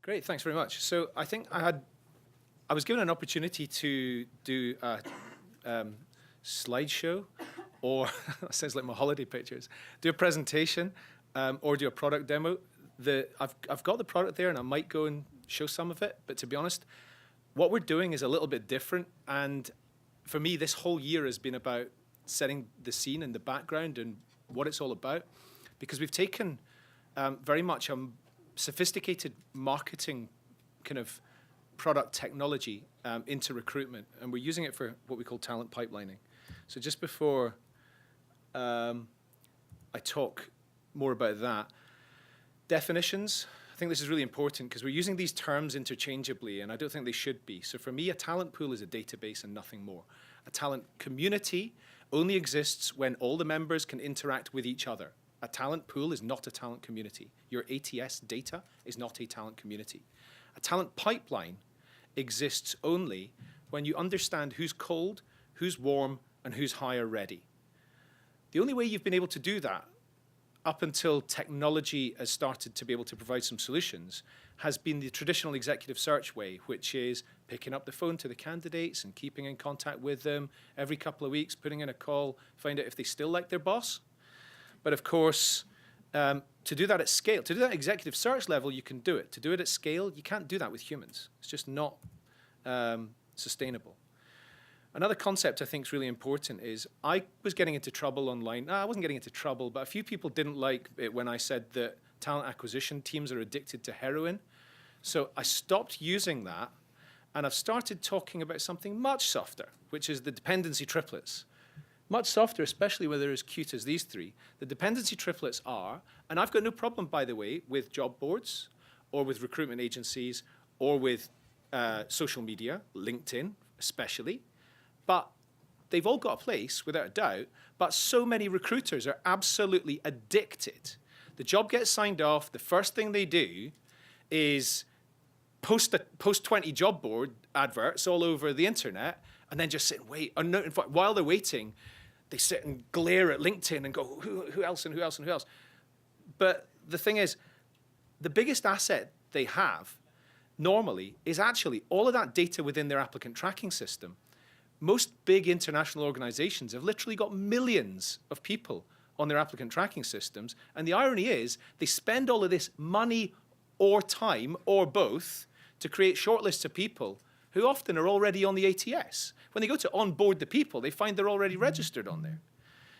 Great, thanks very much. So I think I was given an opportunity to do a slideshow, or sounds like my holiday pictures, do a presentation or do a product demo. I've got the product there and I might go and show some of it, but to be honest, what we're doing is a little bit different. And for me, this whole year has been about setting the scene and the background and what it's all about, because we've taken very much a sophisticated marketing kind of product technology into recruitment, and we're using it for what we call talent pipelining. So just before I talk more about that, definitions, I think this is really important because we're using these terms interchangeably, and I don't think they should be. So for me, a talent pool is a database and nothing more. A talent community only exists when all the members can interact with each other. A talent pool is not a talent community. Your ATS data is not a talent community. A talent pipeline exists only when you understand who's cold, who's warm, and who's hire ready. The only way you've been able to do that up until technology has started to be able to provide some solutions has been the traditional executive search way, which is picking up the phone to the candidates and keeping in contact with them every couple of weeks, putting in a call, find out if they still like their boss. But of course, to do that at scale, to do that at executive search level, you can do it. To do it at scale, you can't do that with humans. It's just not sustainable. Another concept I think is really important is I was getting into trouble online. No, I wasn't getting into trouble, but a few people didn't like it when I said that talent acquisition teams are addicted to heroin. So I stopped using that, and I've started talking about something much softer, which is the dependency triplets. Much softer, especially when they're as cute as these three. The dependency triplets are, and I've got no problem, by the way, with job boards or with recruitment agencies or with social media, LinkedIn especially, but they've all got a place, without a doubt, but so many recruiters are absolutely addicted. The job gets signed off, the first thing they do is post 20 job board adverts all over the internet and then just sit and wait. And in fact, while they're waiting, they sit and glare at LinkedIn and go, who else and who else and who else? But the thing is, the biggest asset they have normally is actually all of that data within their applicant tracking system. Most big international organizations have literally got millions of people on their applicant tracking systems. And the irony is they spend all of this money or time or both to create shortlists of people who often are already on the ATS. When they go to onboard the people, they find they're already registered on there.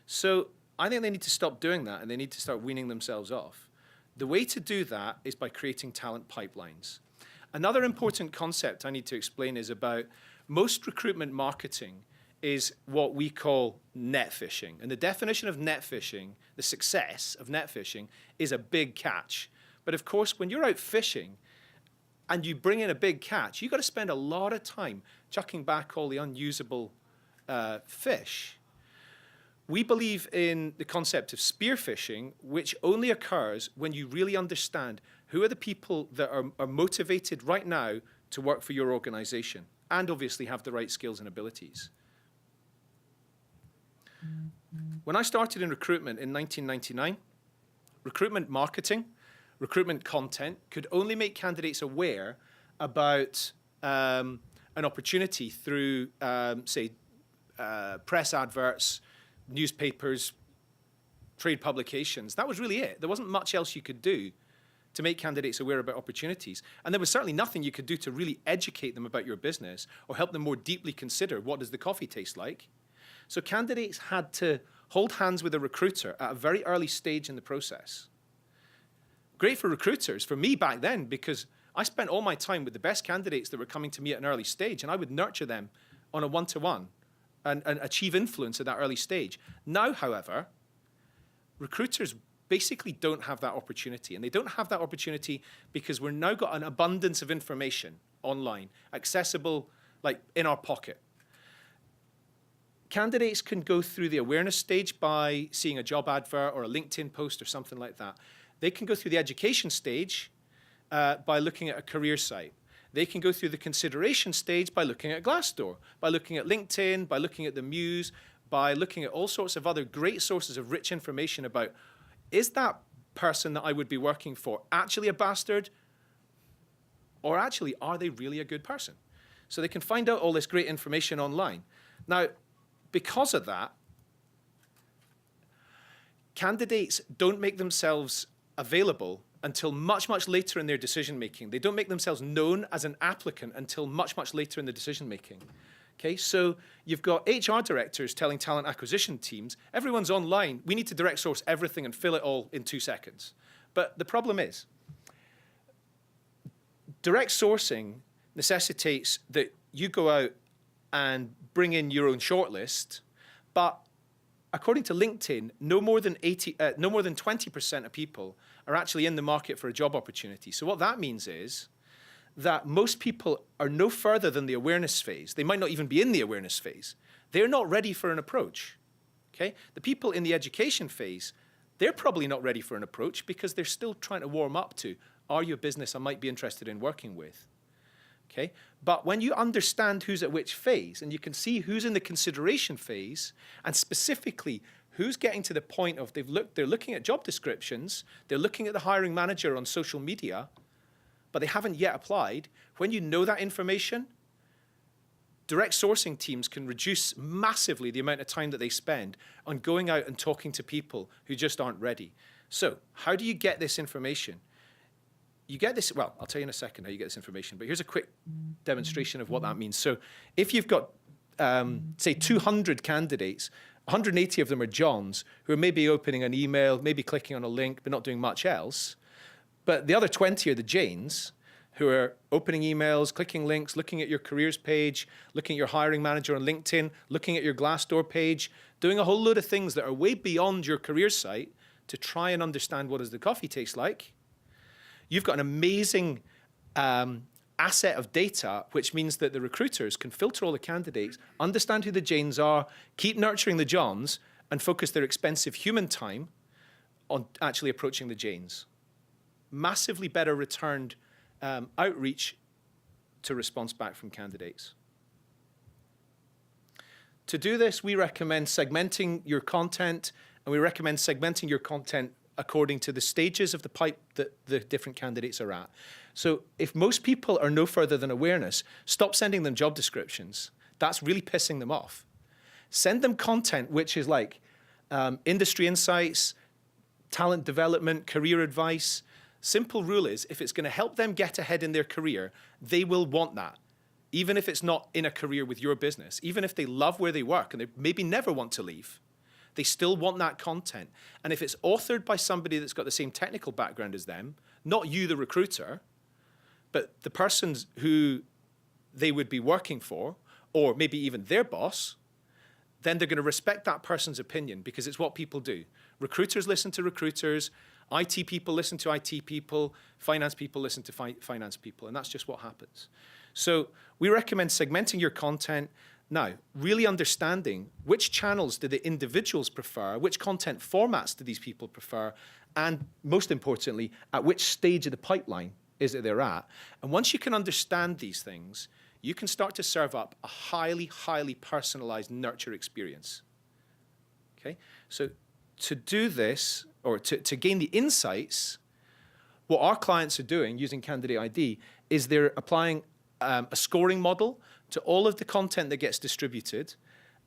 So I think they need to stop doing that and they need to start weaning themselves off. The way to do that is by creating talent pipelines. Another important concept I need to explain is about most recruitment marketing is what we call net fishing. And the definition of net fishing, the success of net fishing, is a big catch. But of course, when you're out fishing, and you bring in a big catch, you've got to spend a lot of time chucking back all the unusable fish. We believe in the concept of spearfishing, which only occurs when you really understand who are the people that are motivated right now to work for your organization and obviously have the right skills and abilities. When I started in recruitment in 1999, recruitment marketing, recruitment content could only make candidates aware about an opportunity through, say, press adverts, newspapers, trade publications. That was really it. There wasn't much else you could do to make candidates aware about opportunities. And there was certainly nothing you could do to really educate them about your business or help them more deeply consider what does the coffee taste like. So candidates had to hold hands with a recruiter at a very early stage in the process. Great for recruiters, for me back then, because I spent all my time with the best candidates that were coming to me at an early stage, and I would nurture them on a one-to-one and achieve influence at that early stage. Now, however, recruiters basically don't have that opportunity, and they don't have that opportunity because we've now got an abundance of information online, accessible, like in our pocket. Candidates can go through the awareness stage by seeing a job advert or a LinkedIn post or something like that. They can go through the education stage by looking at a career site. They can go through the consideration stage by looking at Glassdoor, by looking at LinkedIn, by looking at the Muse, by looking at all sorts of other great sources of rich information about, is that person that I would be working for actually a bastard Or actually, are they really a good person? So they can find out all this great information online. Now, because of that, candidates don't make themselves available until much, much later in their decision-making. They don't make themselves known as an applicant until much, much later in the decision-making. Okay, so you've got HR directors telling talent acquisition teams, everyone's online, we need to direct source everything and fill it all in 2 seconds. But the problem is, direct sourcing necessitates that you go out and bring in your own shortlist, but according to LinkedIn, no more than 20% of people are actually in the market for a job opportunity. So what that means is that most people are no further than the awareness phase. They might not even be in the awareness phase. They're not ready for an approach. Okay? The people in the education phase, they're probably not ready for an approach because they're still trying to warm up to, are you a business I might be interested in working with? Okay? But when you understand who's at which phase, and you can see who's in the consideration phase, and specifically who's getting to the point of they're looking at job descriptions, they're looking at the hiring manager on social media, but they haven't yet applied. When you know that information, direct sourcing teams can reduce massively the amount of time that they spend on going out and talking to people who just aren't ready. So how do you get this information? You get this, well, I'll tell you in a second how you get this information, but here's a quick demonstration of what that means. So if you've got, say, 200 candidates, 180 of them are Johns, who are maybe opening an email, maybe clicking on a link, but not doing much else. But the other 20 are the Janes, who are opening emails, clicking links, looking at your careers page, looking at your hiring manager on LinkedIn, looking at your Glassdoor page, doing a whole load of things that are way beyond your career site to try and understand what does the coffee taste like. You've got an amazing asset of data, which means that the recruiters can filter all the candidates, understand who the Janes are, keep nurturing the Johns, and focus their expensive human time on actually approaching the Janes. Massively better returned outreach to response back from candidates. To do this, we recommend segmenting your content, and we recommend segmenting your content according to the stages of the pipe that the different candidates are at. So if most people are no further than awareness, stop sending them job descriptions. That's really pissing them off. Send them content which is like industry insights, talent development, career advice. Simple rule is, if it's going to help them get ahead in their career, they will want that. Even if it's not in a career with your business, even if they love where they work and they maybe never want to leave, they still want that content. And if it's authored by somebody that's got the same technical background as them, not you, the recruiter, but the persons who they would be working for, or maybe even their boss, then they're going to respect that person's opinion because it's what people do. Recruiters listen to recruiters, IT people listen to IT people, finance people listen to finance people, and that's just what happens. So we recommend segmenting your content. Now, really understanding which channels do the individuals prefer, which content formats do these people prefer, and most importantly, at which stage of the pipeline is it they're at. And once you can understand these things, you can start to serve up a highly, highly personalized nurture experience. Okay? So to do this, or to gain the insights, what our clients are doing using Candidate ID is they're applying a scoring model to all of the content that gets distributed.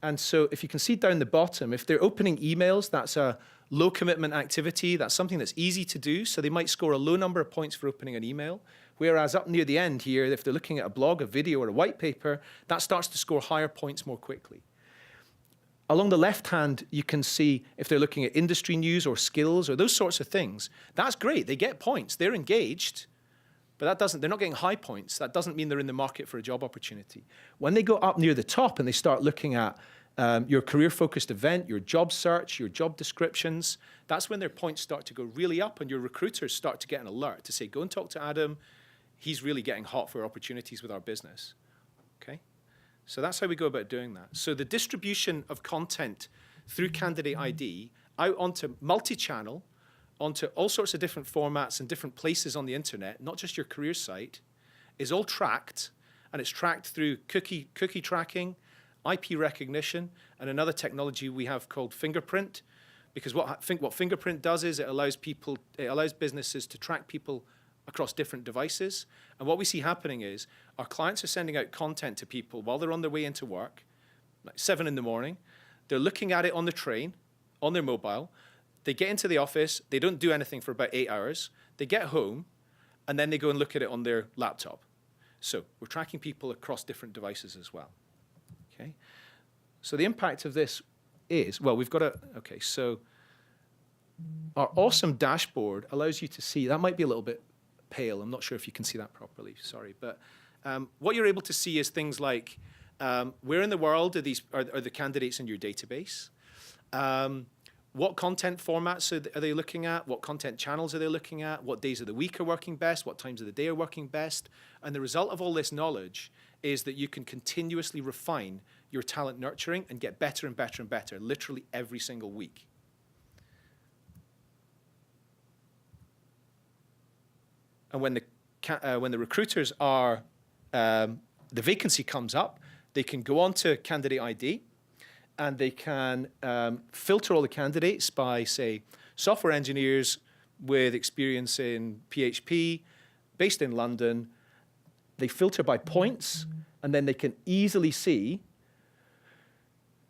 And so if you can see down the bottom, if they're opening emails, that's a low commitment activity. That's something that's easy to do. So they might score a low number of points for opening an email. Whereas up near the end here, if they're looking at a blog, a video, or a white paper, that starts to score higher points more quickly. Along the left hand, you can see if they're looking at industry news or skills or those sorts of things. That's great. They get points. They're engaged. But they're not getting high points. That doesn't mean they're in the market for a job opportunity. When they go up near the top and they start looking at your career-focused event, your job search, your job descriptions, that's when their points start to go really up and your recruiters start to get an alert to say, go and talk to Adam. He's really getting hot for opportunities with our business. Okay? So that's how we go about doing that. So the distribution of content through Candidate ID out onto multi-channel, onto all sorts of different formats and different places on the internet, not just your career site, is all tracked, and it's tracked through cookie tracking, IP recognition, and another technology we have called Fingerprint, because what Fingerprint does is it allows businesses to track people across different devices. And what we see happening is our clients are sending out content to people while they're on their way into work, like 7 in the morning. They're looking at it on the train, on their mobile. They get into the office. They don't do anything for about 8 hours. They get home, and then they go and look at it on their laptop. So we're tracking people across different devices as well. Okay. So the impact of this is, well, we've got a, okay, so our awesome dashboard allows you to see, that might be a little bit pale. I'm not sure if you can see that properly, sorry. But what you're able to see is things like, where in the world are the candidates in your database? What content formats are they looking at? What content channels are they looking at? What days of the week are working best? What times of the day are working best? And the result of all this knowledge is that you can continuously refine your talent nurturing and get better and better and better, literally every single week. And when the recruiters are, the vacancy comes up, they can go on to Candidate ID, and they can filter all the candidates by, say, software engineers with experience in PHP, based in London. They filter by points, and then they can easily see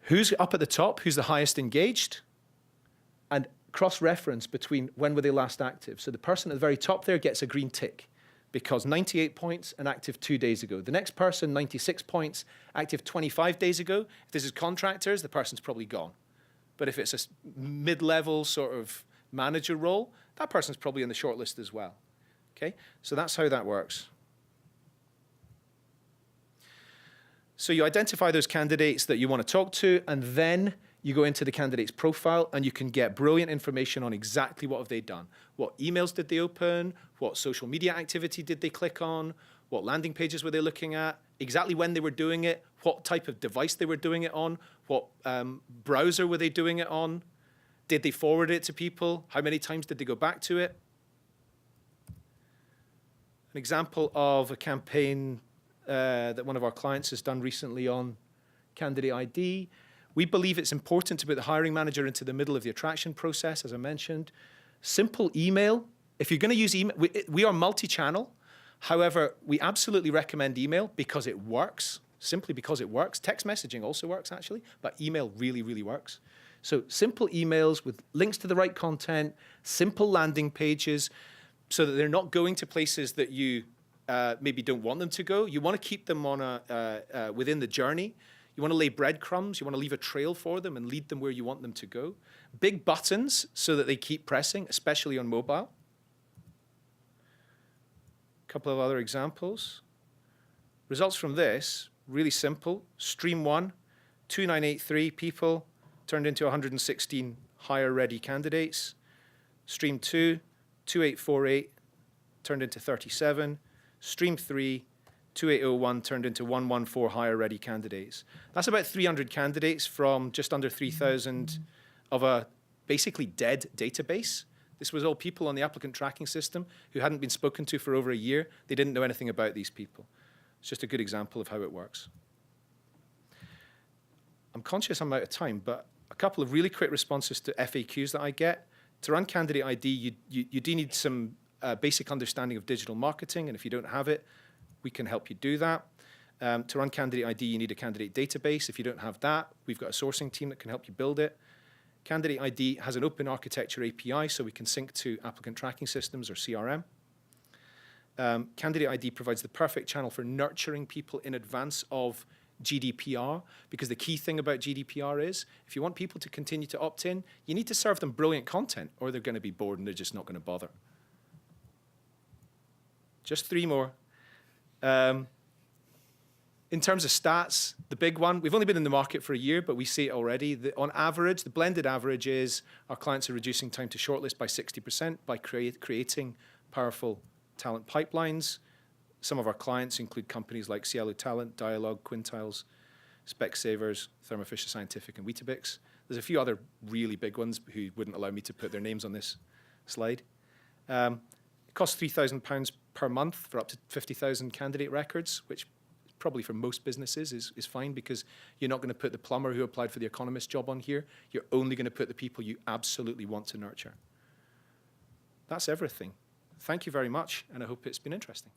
who's up at the top, who's the highest engaged, and cross-reference between when were they last active. So the person at the very top there gets a green tick because 98 points and active 2 days ago. The next person, 96 points, active 25 days ago. If this is contractors, the person's probably gone. But if it's a mid-level sort of manager role, that person's probably in the shortlist as well. Okay, so that's how that works. So you identify those candidates that you want to talk to, and then you go into the candidate's profile, and you can get brilliant information on exactly what have they done. What emails did they open? What social media activity did they click on? What landing pages were they looking at? Exactly when they were doing it? What type of device they were doing it on? What browser were they doing it on? Did they forward it to people? How many times did they go back to it? An example of a campaign that one of our clients has done recently on Candidate ID. We believe it's important to put the hiring manager into the middle of the attraction process, as I mentioned. Simple email. If you're going to use email, we are multi-channel. However, we absolutely recommend email because it works, simply because it works. Text messaging also works, actually, but email really, really works. So simple emails with links to the right content, simple landing pages, so that they're not going to places that you maybe don't want them to go. You want to keep them on within the journey. You want to lay breadcrumbs. You want to leave a trail for them and lead them where you want them to go. Big buttons so that they keep pressing, especially on mobile. A couple of other examples. Results from this, really simple. Stream 1, 2983 people turned into 116 hire-ready candidates. Stream 2, 2848 turned into 37. Stream 3, 2801 turned into 114 hire-ready candidates. That's about 300 candidates from just under 3,000 of a basically dead database. This was all people on the applicant tracking system who hadn't been spoken to for over a year. They didn't know anything about these people. It's just a good example of how it works. I'm conscious I'm out of time, but a couple of really quick responses to FAQs that I get. To run Candidate ID, you do need some basic understanding of digital marketing, and if you don't have it, we can help you do that. To run Candidate ID, you need a candidate database. If you don't have that, we've got a sourcing team that can help you build it. Candidate ID has an open architecture API, so we can sync to applicant tracking systems or CRM. Candidate ID provides the perfect channel for nurturing people in advance of GDPR, because the key thing about GDPR is, if you want people to continue to opt in, you need to serve them brilliant content, or they're going to be bored and they're just not going to bother. Just 3 more. In terms of stats, the big one, we've only been in the market for a year, but we see it already. On average, the blended average is our clients are reducing time to shortlist by 60% by creating powerful talent pipelines. Some of our clients include companies like Cielo Talent, Dialogue, Quintiles, Specsavers, Thermo Fisher Scientific, and Weetabix. There's a few other really big ones who wouldn't allow me to put their names on this slide. It costs £3,000 per month for up to 50,000 candidate records, which probably for most businesses is fine, because you're not going to put the plumber who applied for the economist job on here. You're only going to put the people you absolutely want to nurture. That's everything. thank you very much, and I hope it's been interesting.